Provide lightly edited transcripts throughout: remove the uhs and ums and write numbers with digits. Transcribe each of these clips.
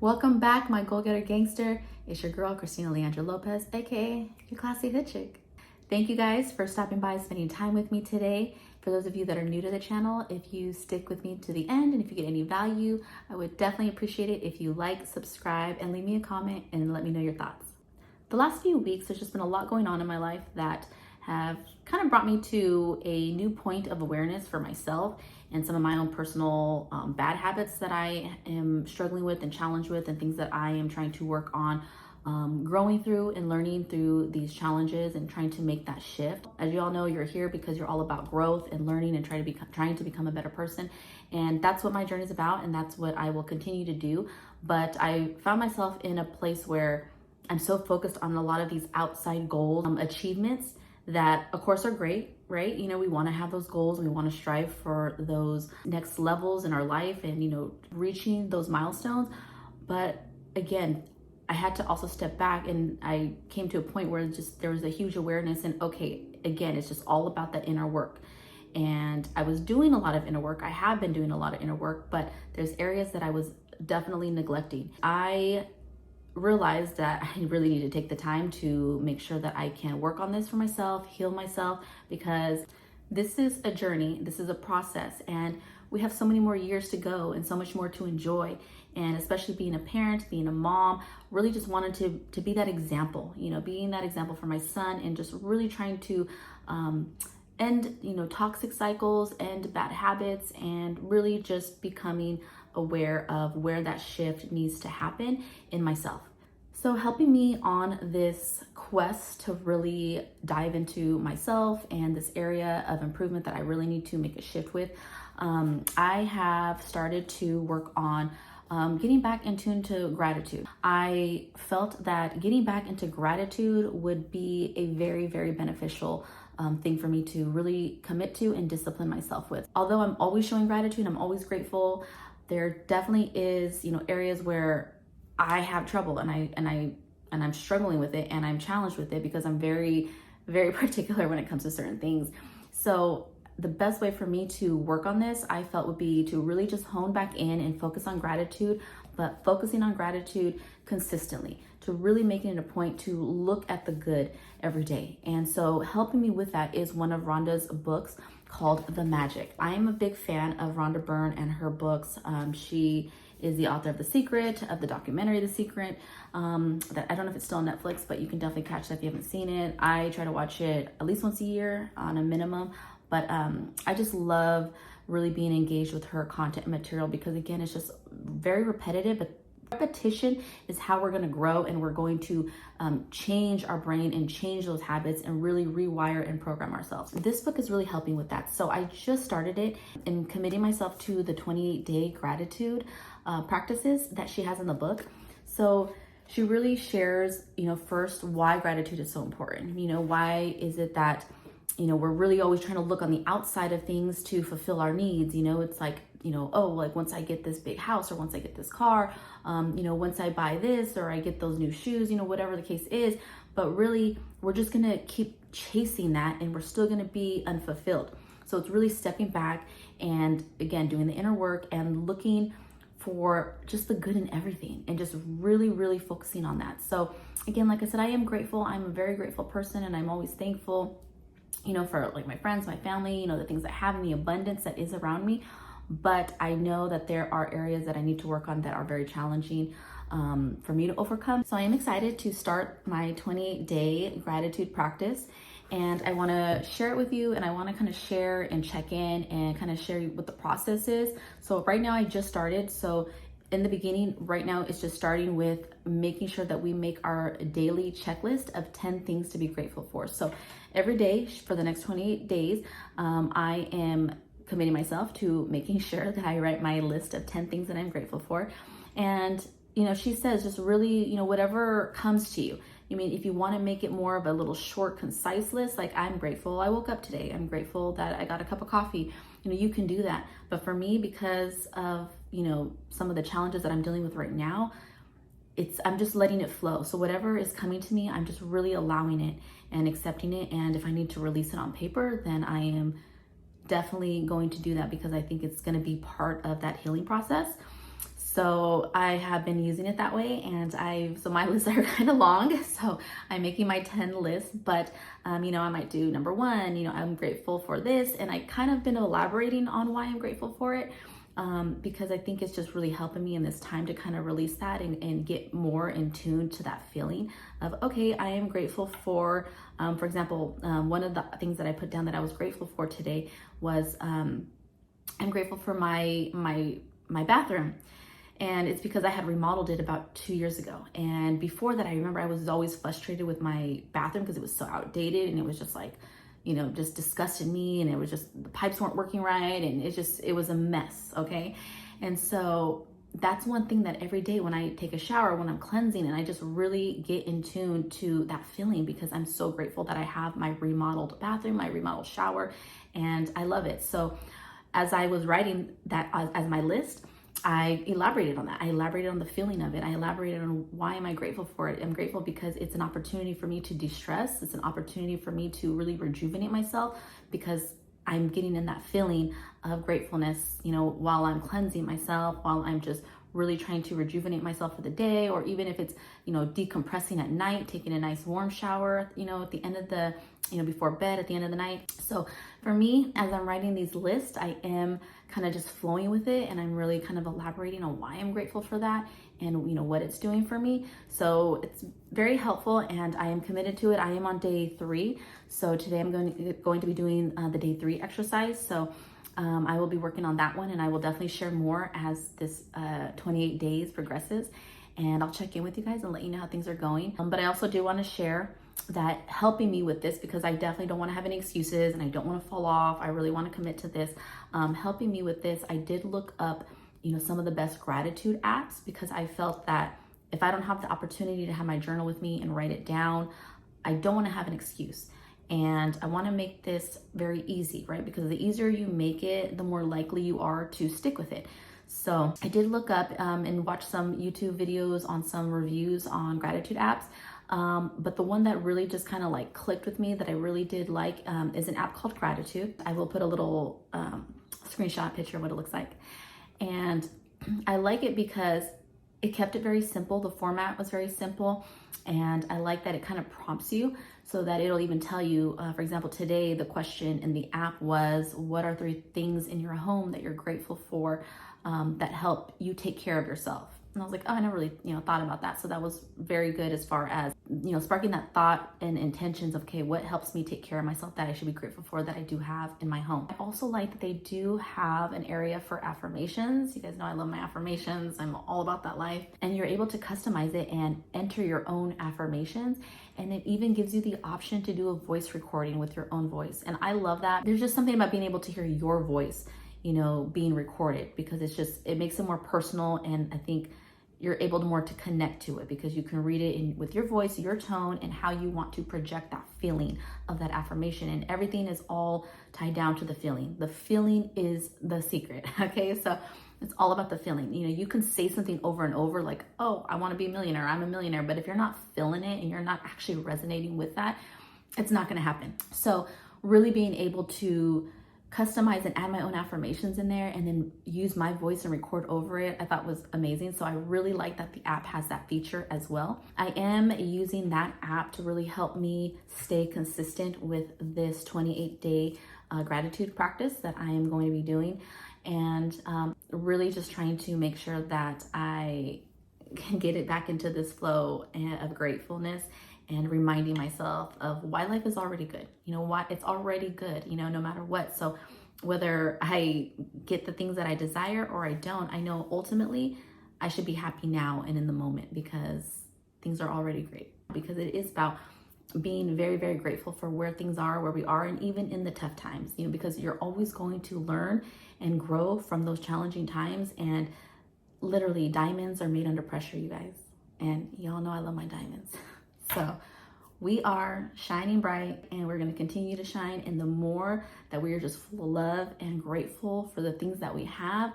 Welcome back, my Goal Getter Gangster. It's your girl, Christina Leandra Lopez, aka your classy hood chick. Thank you guys for stopping by, spending time with me today. For those of you that are new to the channel, if you stick with me to the end and if you get any value, I would definitely appreciate it if you like, subscribe, and leave me a comment and let me know your thoughts. The last few weeks, there's just been a lot going on in my life that have kind of brought me to a new point of awareness for myself and some of my own personal bad habits that I am struggling with and challenged with, and things that I am trying to work on growing through and learning through these challenges and trying to make that shift. As you all know, you're here because you're all about growth and learning and trying to become a better person. And that's what my journey is about, and that's what I will continue to do. But I found myself in a place where I'm so focused on a lot of these outside goals, achievements that of course are great, right? You know, we want to have those goals and we want to strive for those next levels in our life and, you know, reaching those milestones. But again, I had to also step back, and I came to a point where there was a huge awareness, and okay, again, it's just all about the inner work. And I was doing a lot of inner work. I have been doing a lot of inner work, but there's areas that I was definitely neglecting. I realized that I really need to take the time to make sure that I can work on this for myself, heal myself, because this is a journey, this is a process, and we have so many more years to go and so much more to enjoy. And especially being a parent, being a mom, really just wanted to be that example, you know, being that example for my son, and just really trying to end, you know, toxic cycles, end bad habits, and really just becoming aware of where that shift needs to happen in myself. So helping me on this quest to really dive into myself and this area of improvement that I really need to make a shift with, I have started to work on getting back into gratitude. I felt that getting back into gratitude would be a very, very beneficial thing for me to really commit to and discipline myself with. Although I'm always showing gratitude, I'm always grateful, there definitely is, you know, areas where I have trouble and I'm struggling with it, and I'm challenged with it because I'm very, very particular when it comes to certain things. So the best way for me to work on this, I felt, would be to really just hone back in and focus on gratitude, but focusing on gratitude consistently, to really making it a point to look at the good every day. And so helping me with that is one of Rhonda's books called The Magic. I am a big fan of Rhonda Byrne and her books. She is the author of The Secret, of the documentary The Secret, that I don't know if it's still on Netflix, but you can definitely catch that if you haven't seen it. I try to watch it at least once a year on a minimum, but I just love really being engaged with her content and material, because again, it's just very repetitive, but repetition is how we're going to grow, and we're going to change our brain and change those habits and really rewire and program ourselves. This book is really helping with that. So I just started it and committing myself to the 28-day gratitude practices that she has in the book. So she really shares, you know, first, why gratitude is so important. You know, why is it that, you know, we're really always trying to look on the outside of things to fulfill our needs. You know, it's like, you know, oh, like once I get this big house, or once I get this car, you know, once I buy this, or I get those new shoes, you know, whatever the case is. But really, we're just going to keep chasing that, and we're still going to be unfulfilled. So it's really stepping back and, again, doing the inner work and looking for just the good in everything, and just really, really focusing on that. So again, like I said, I am grateful. I'm a very grateful person, and I'm always thankful, you know, for like my friends, my family, you know, the things I have, and the abundance that is around me. But I know that there are areas that I need to work on that are very challenging for me to overcome. So I am excited to start my 28-day gratitude practice, and I want to share it with you, and I want to kind of share and check in and kind of share what the process is. So right now I just started. So in the beginning, right now, it's just starting with making sure that we make our daily checklist of 10 things to be grateful for. So every day for the next 28 days, I am committing myself to making sure that I write my list of 10 things that I'm grateful for. And, you know, she says, just really, you know, whatever comes to you. I mean, if you want to make it more of a little short, concise list, like, I'm grateful I woke up today, I'm grateful that I got a cup of coffee, you know, you can do that. But for me, because of, you know, some of the challenges that I'm dealing with right now, I'm just letting it flow. So whatever is coming to me, I'm just really allowing it and accepting it. And if I need to release it on paper, then I am definitely going to do that, because I think it's going to be part of that healing process. So I have been using it that way, and so my lists are kind of long. So I'm making my 10 lists, but you know, I might do number one, you know, I'm grateful for this. And I kind of been elaborating on why I'm grateful for it. Because I think it's just really helping me in this time to kind of release that and get more in tune to that feeling of, okay, I am grateful for example, one of the things that I put down that I was grateful for today was I'm grateful for my bathroom. And it's because I had remodeled it about 2 years ago. And before that, I remember I was always frustrated with my bathroom because it was so outdated, and it was just like, you know, just disgusted me, and it was just, the pipes weren't working right, and it was a mess, okay? And so that's one thing that every day when I take a shower, when I'm cleansing, and I just really get in tune to that feeling, because I'm so grateful that I have my remodeled bathroom, my remodeled shower, and I love it. So as I was writing that as my list, I elaborated on that. I elaborated on the feeling of it. I elaborated on why am I grateful for it. I'm grateful because it's an opportunity for me to de-stress. It's an opportunity for me to really rejuvenate myself, because I'm getting in that feeling of gratefulness, you know, while I'm cleansing myself, while I'm just really trying to rejuvenate myself for the day, or even if it's, you know, decompressing at night, taking a nice warm shower, you know, at the end of the, you know, before bed at the end of the night. So for me, as I'm writing these lists, I am kind of just flowing with it, and I'm really kind of elaborating on why I'm grateful for that, and you know what it's doing for me. So it's very helpful, and I am committed to it. I am on day 3, so today I'm going to be doing the day 3 exercise. So I will be working on that one, and I will definitely share more as this 28 days progresses, and I'll check in with you guys and let you know how things are going. But I also do want to share that helping me with this, because I definitely don't want to have any excuses, and I don't want to fall off. I really want to commit to this. Helping me with this, I did look up, you know, some of the best gratitude apps, because I felt that if I don't have the opportunity to have my journal with me and write it down, I don't want to have an excuse. And I want to make this very easy, right? Because the easier you make it, the more likely you are to stick with it. So I did look up and watch some YouTube videos on some reviews on gratitude apps. But the one that really just kind of like clicked with me, that I really did like, is an app called Gratitude. I will put a little screenshot picture of what it looks like. And I like it because it kept it very simple. The format was very simple. And I like that it kind of prompts you, so that it'll even tell you, for example, today the question in the app was, what are 3 things in your home that you're grateful for that help you take care of yourself? And I was like, oh, I never really, you know, thought about that. So that was very good as far as, you know, sparking that thought and intentions of, okay, what helps me take care of myself that I should be grateful for that I do have in my home. I also like that they do have an area for affirmations. You guys know I love my affirmations. I'm all about that life. And you're able to customize it and enter your own affirmations. And it even gives you the option to do a voice recording with your own voice. And I love that. There's just something about being able to hear your voice, you know, being recorded, because it makes it more personal. And I think you're able to more to connect to it, because you can read it with your voice, your tone, and how you want to project that feeling of that affirmation. And everything is all tied down to the feeling. The feeling is the secret. Okay. So it's all about the feeling. You know, you can say something over and over like, oh, I want to be a millionaire, I'm a millionaire. But if you're not feeling it and you're not actually resonating with that, it's not going to happen. So really being able to customize and add my own affirmations in there, and then use my voice and record over it, I thought was amazing. So I really like that the app has that feature as well. I am using that app to really help me stay consistent with this 28-day gratitude practice that I am going to be doing, and really just trying to make sure that I can get it back into this flow of gratefulness, and reminding myself of why life is already good. You know, why it's already good, you know, no matter what. So whether I get the things that I desire or I don't, I know ultimately I should be happy now and in the moment, because things are already great. Because it is about being very, very grateful for where things are, where we are, and even in the tough times, you know, because you're always going to learn and grow from those challenging times. And literally, diamonds are made under pressure, you guys. And y'all know I love my diamonds. So we are shining bright, and we're going to continue to shine. And the more that we are just full of love and grateful for the things that we have,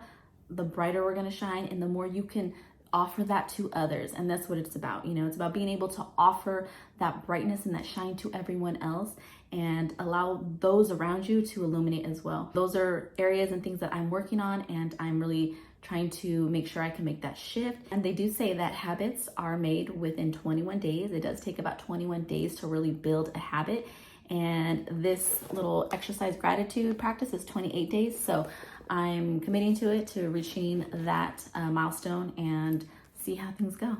the brighter we're going to shine, and the more you can offer that to others. And that's what it's about. You know, it's about being able to offer that brightness and that shine to everyone else, and allow those around you to illuminate as well. Those are areas and things that I'm working on, and I'm really trying to make sure I can make that shift. And they do say that habits are made within 21 days. It does take about 21 days to really build a habit. And this little exercise gratitude practice is 28 days. So I'm committing to it, to reaching that milestone and see how things go.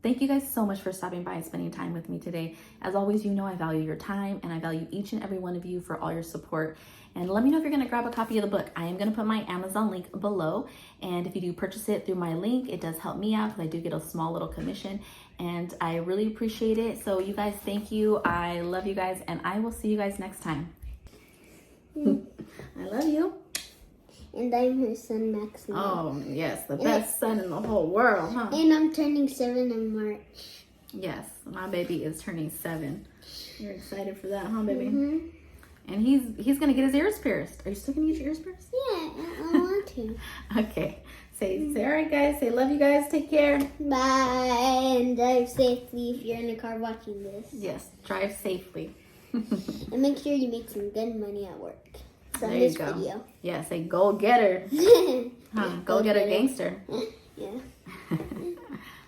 Thank you guys so much for stopping by and spending time with me today. As always, you know I value your time and I value each and every one of you for all your support. And let me know if you're going to grab a copy of the book. I am going to put my Amazon link below. And if you do purchase it through my link, it does help me out because I do get a small little commission. And I really appreciate it. So you guys, thank you. I love you guys. And I will see you guys next time. I love you. And I'm her son, Maxine. Oh, yes. The best son in the whole world, huh? And I'm turning 7 in March. Yes. My baby is turning 7. You're excited for that, huh, baby? Mm-hmm. And he's going to get his ears pierced. Are you still going to get your ears pierced? Yeah, I want to. Okay. Say all right, guys. Say love you guys. Take care. Bye. And drive safely if you're in the car watching this. Yes. Drive safely. And make sure you make some good money at work. From There this you go. video. Yeah, say goal getter. Huh? Goal getter gangster. Yeah.